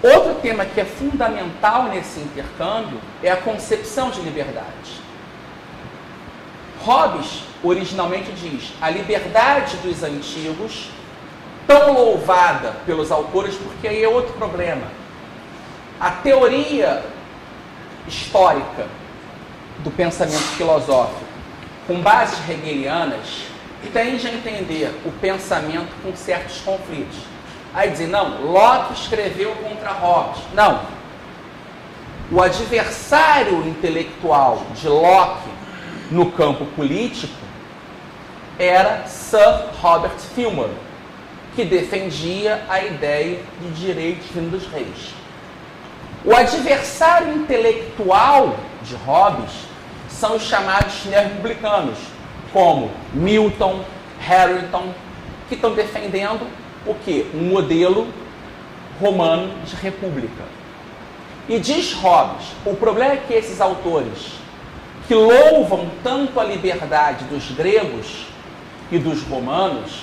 Outro tema que é fundamental nesse intercâmbio é a concepção de liberdade. Hobbes originalmente diz: a liberdade dos antigos, tão louvada pelos autores, porque aí é outro problema. A teoria histórica do pensamento filosófico, com bases hegelianas, tende a entender o pensamento com certos conflitos. Aí dizem, não, Locke escreveu contra Hobbes. Não. O adversário intelectual de Locke no campo político era Sir Robert Filmer, que defendia a ideia de direito divino dos reis. O adversário intelectual de Hobbes são os chamados neorrepublicanos, como Milton, Harrington, que estão defendendo o quê? Um modelo romano de república. E diz Hobbes, o problema é que esses autores que louvam tanto a liberdade dos gregos e dos romanos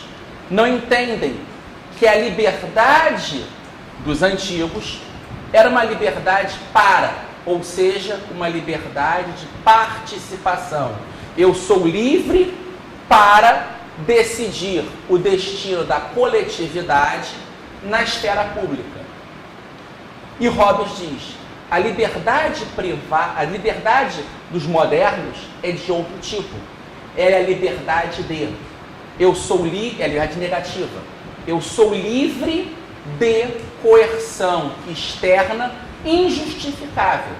não entendem que a liberdade dos antigos era uma liberdade ou seja, uma liberdade de participação. Eu sou livre para decidir o destino da coletividade na esfera pública. E Hobbes diz, a liberdade privada, a liberdade dos modernos é de outro tipo. É a liberdade de eu sou livre, é a liberdade negativa. Eu sou livre de coerção externa injustificável.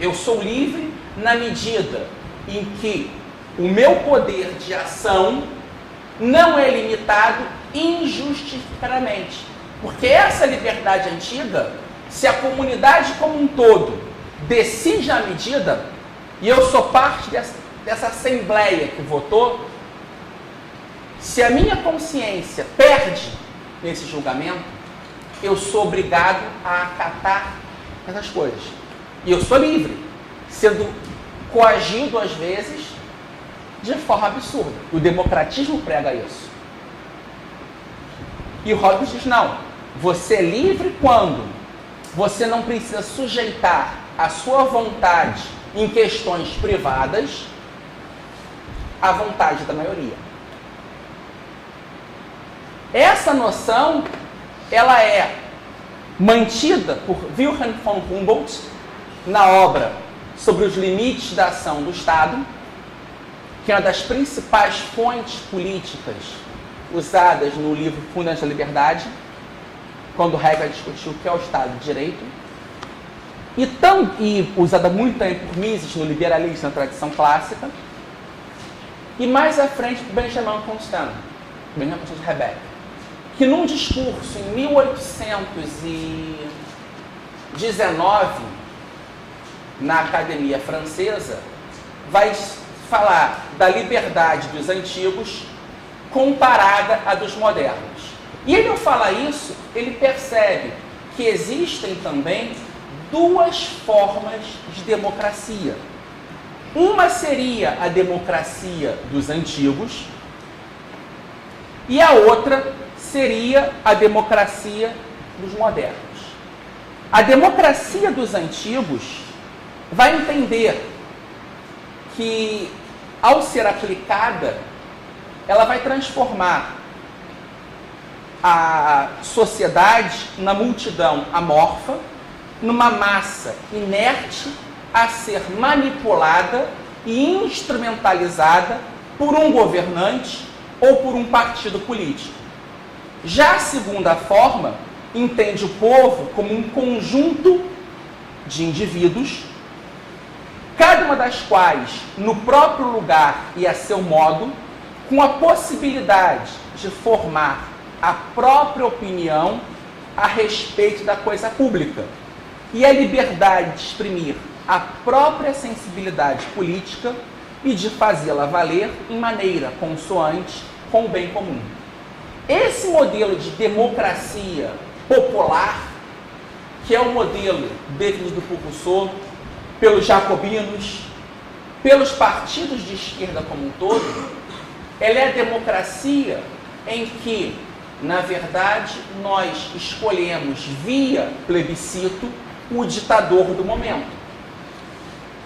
Eu sou livre na medida em que o meu poder de ação não é limitado injustificadamente. Porque essa liberdade antiga, se a comunidade como um todo decide a medida, e eu sou parte dessa assembleia que votou, se a minha consciência perde nesse julgamento, eu sou obrigado a acatar essas coisas. E eu sou livre, sendo coagido às vezes de forma absurda. O democratismo prega isso. E Hobbes diz, não, você é livre quando você não precisa sujeitar a sua vontade em questões privadas à vontade da maioria. Essa noção, ela é mantida por Wilhelm von Humboldt na obra sobre os limites da ação do Estado, que é uma das principais fontes políticas usadas no livro Fundamentos da Liberdade, quando Hegel discutiu o que é o Estado de Direito, e usada muito também por Mises no liberalismo, na tradição clássica, e mais à frente por Benjamin Constant de Rebecca, que num discurso em 1819, na Academia Francesa, vai falar da liberdade dos antigos comparada à dos modernos. E ele, ao falar isso, ele percebe que existem também duas formas de democracia. Uma seria a democracia dos antigos e a outra seria a democracia dos modernos. A democracia dos antigos vai entender que, ao ser aplicada, ela vai transformar a sociedade na multidão amorfa, numa massa inerte a ser manipulada e instrumentalizada por um governante ou por um partido político. Já a segunda forma entende o povo como um conjunto de indivíduos, cada uma das quais, no próprio lugar e a seu modo, com a possibilidade de formar a própria opinião a respeito da coisa pública e a liberdade de exprimir a própria sensibilidade política e de fazê-la valer em maneira consoante com o bem comum. Esse modelo de democracia popular, que é o modelo definido por Rousseau, pelos jacobinos, pelos partidos de esquerda como um todo, ela é a democracia em que Na verdade, nós escolhemos via plebiscito o ditador do momento.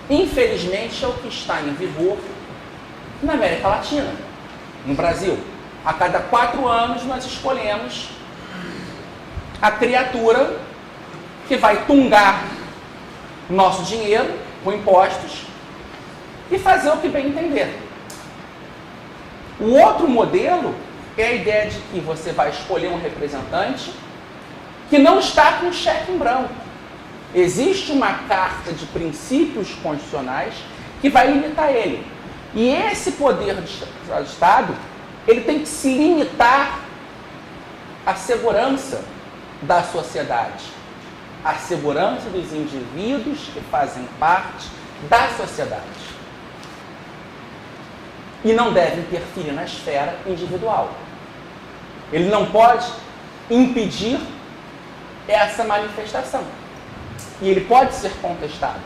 Infelizmente, é o que está em vigor na América Latina, no Brasil. A cada 4 anos, nós escolhemos a criatura que vai tungar nosso dinheiro com impostos e fazer o que bem entender. O outro modelo é a ideia de que você vai escolher um representante que não está com cheque em branco. Existe uma carta de princípios constitucionais que vai limitar ele. E esse poder do Estado, ele tem que se limitar à segurança da sociedade, à segurança dos indivíduos que fazem parte da sociedade. E não deve interferir na esfera individual. Ele não pode impedir essa manifestação. E ele pode ser contestado.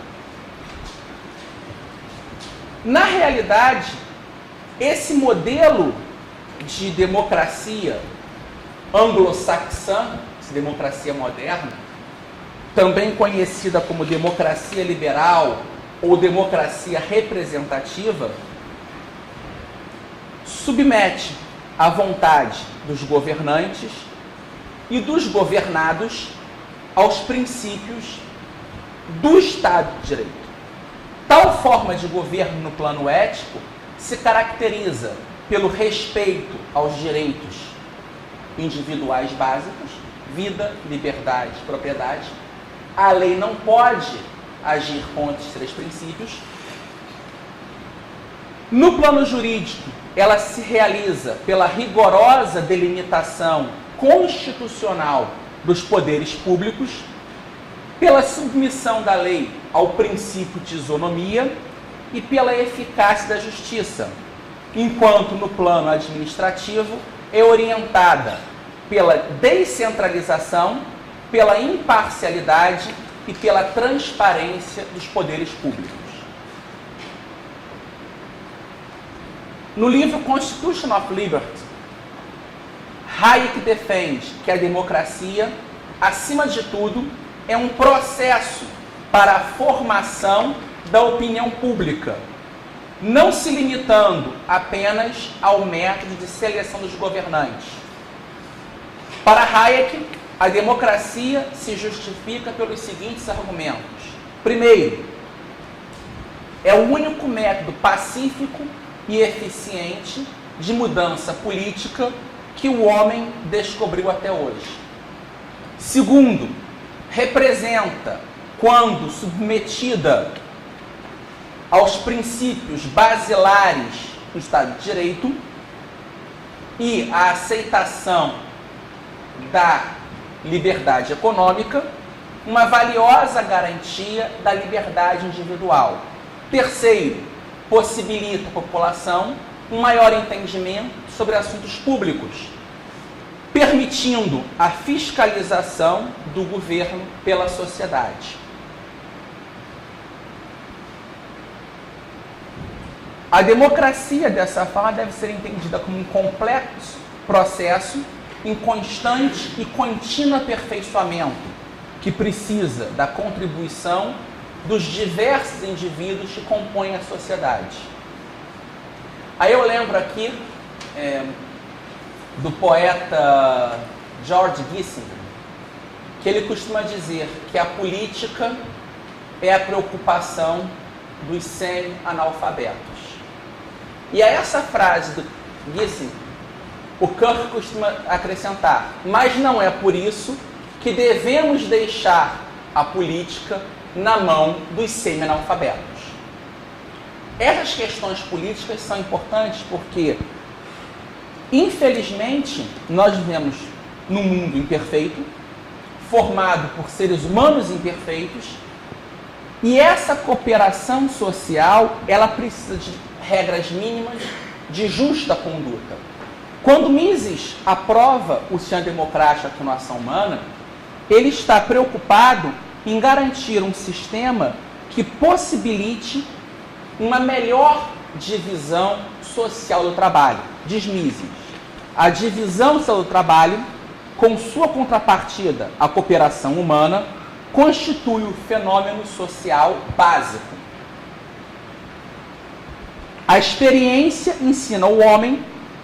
Na realidade, esse modelo de democracia anglo-saxã, democracia moderna, também conhecida como democracia liberal ou democracia representativa, submete à vontade dos governantes e dos governados aos princípios do Estado de Direito. Tal forma de governo no plano ético se caracteriza pelo respeito aos direitos individuais básicos, vida, liberdade, propriedade. A lei não pode agir contra esses 3 princípios. No plano jurídico, ela se realiza pela rigorosa delimitação constitucional dos poderes públicos, pela submissão da lei ao princípio de isonomia e pela eficácia da justiça, enquanto no plano administrativo é orientada pela descentralização, pela imparcialidade e pela transparência dos poderes públicos. No livro Constitution of Liberty, Hayek defende que a democracia, acima de tudo, é um processo para a formação da opinião pública, não se limitando apenas ao método de seleção dos governantes. Para Hayek, a democracia se justifica pelos seguintes argumentos. Primeiro, é o único método pacífico e eficiente de mudança política que o homem descobriu até hoje. Segundo, representa, quando submetida aos princípios basilares do Estado de Direito e a aceitação da liberdade econômica, uma valiosa garantia da liberdade individual. Terceiro, possibilita à população um maior entendimento sobre assuntos públicos, permitindo a fiscalização do governo pela sociedade. A democracia, dessa forma, deve ser entendida como um complexo processo em constante e contínuo aperfeiçoamento, que precisa da contribuição dos diversos indivíduos que compõem a sociedade. Aí eu lembro aqui do poeta George Gissing, que ele costuma dizer que a política é a preocupação dos semi-analfabetos. E a essa frase do Gissing, o Kirk costuma acrescentar: mas não é por isso que devemos deixar a política na mão dos semi-analfabetos. Essas questões políticas são importantes porque, infelizmente, nós vivemos num mundo imperfeito, formado por seres humanos imperfeitos, e essa cooperação social, ela precisa de regras mínimas de justa conduta. Quando Mises aprova o sistema democrático aqui na ação humana, ele está preocupado em garantir um sistema que possibilite uma melhor divisão social do trabalho. Diz Mises: a divisão social do trabalho, com sua contrapartida, a cooperação humana, constitui o fenômeno social básico. A experiência ensina o homem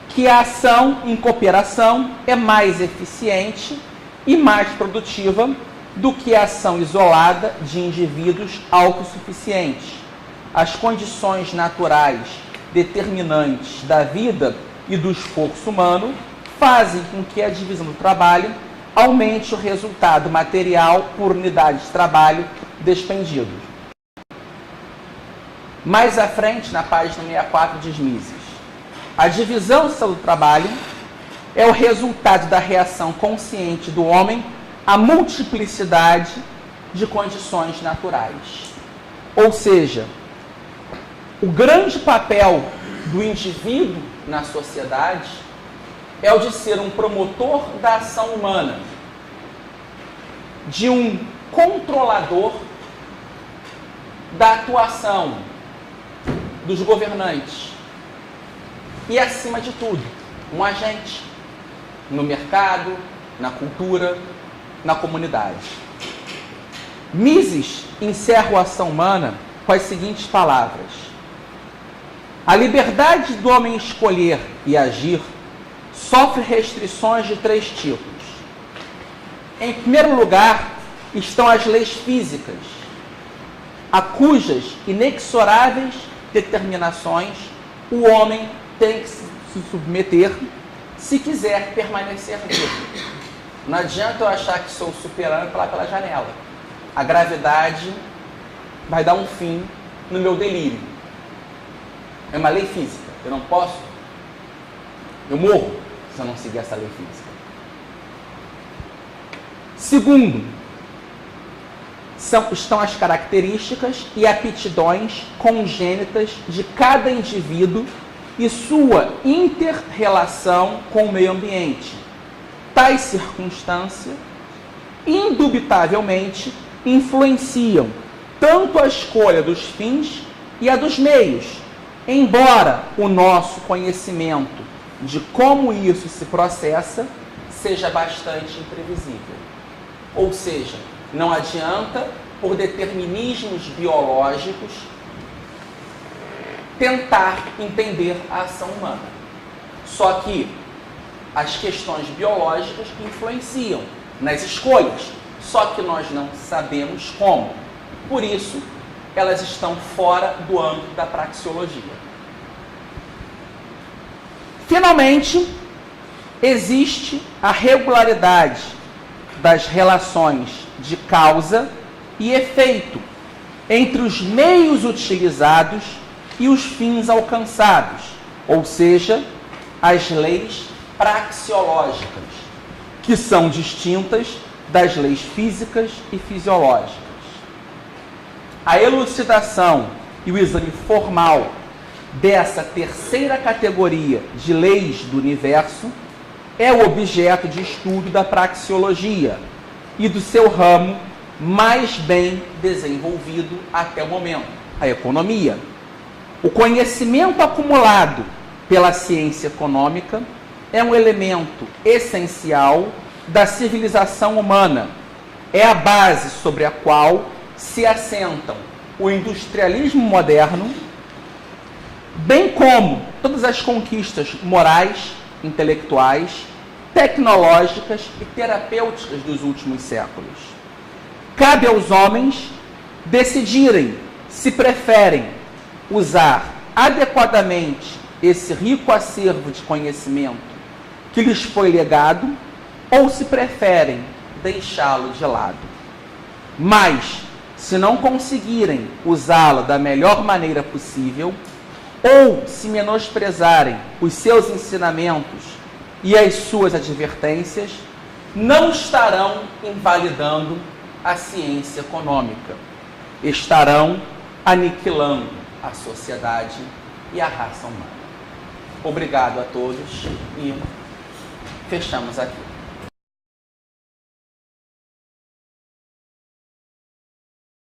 que a ação em cooperação é mais eficiente e mais produtiva do que a ação isolada de indivíduos autossuficientes. As condições naturais determinantes da vida e do esforço humano fazem com que a divisão do trabalho aumente o resultado material por unidade de trabalho despendido. Mais à frente, na página 64, diz Mises: a divisão do trabalho é o resultado da reação consciente do homem à multiplicidade de condições naturais. Ou seja, o grande papel do indivíduo na sociedade é o de ser um promotor da ação humana, de um controlador da atuação dos governantes e, acima de tudo, um agente no mercado, na cultura, na comunidade. Mises encerra a ação humana com as seguintes palavras: a liberdade do homem escolher e agir sofre restrições de 3 tipos. Em primeiro lugar, estão as leis físicas, a cujas inexoráveis determinações o homem tem que se submeter se quiser permanecer vivo. Não adianta eu achar que sou super-homem e pular pela janela. A gravidade vai dar um fim no meu delírio. É uma lei física. Eu não posso. Eu morro se eu não seguir essa lei física. Segundo, estão as características e aptidões congênitas de cada indivíduo e sua inter-relação com o meio ambiente. Tais circunstâncias, indubitavelmente, influenciam tanto a escolha dos fins e a dos meios, embora o nosso conhecimento de como isso se processa seja bastante imprevisível. Ou seja, não adianta, por determinismos biológicos, tentar entender a ação humana. Só que as questões biológicas influenciam nas escolhas, só que nós não sabemos como. Por isso, elas estão fora do âmbito da praxeologia. Finalmente, existe a regularidade das relações de causa e efeito entre os meios utilizados e os fins alcançados, ou seja, as leis praxeológicas, que são distintas das leis físicas e fisiológicas. A elucidação e o exame formal dessa terceira categoria de leis do universo é o objeto de estudo da praxeologia e do seu ramo mais bem desenvolvido até o momento, a economia. O conhecimento acumulado pela ciência econômica é um elemento essencial da civilização humana. É a base sobre a qual se assentam o industrialismo moderno, bem como todas as conquistas morais, intelectuais, tecnológicas e terapêuticas dos últimos séculos. Cabe aos homens decidirem se preferem usar adequadamente esse rico acervo de conhecimento que lhes foi legado ou se preferem deixá-lo de lado. Mas, se não conseguirem usá-lo da melhor maneira possível, ou se menosprezarem os seus ensinamentos e as suas advertências, não estarão invalidando a ciência econômica. Estarão aniquilando a sociedade e a raça humana. Obrigado a todos e fechamos aqui.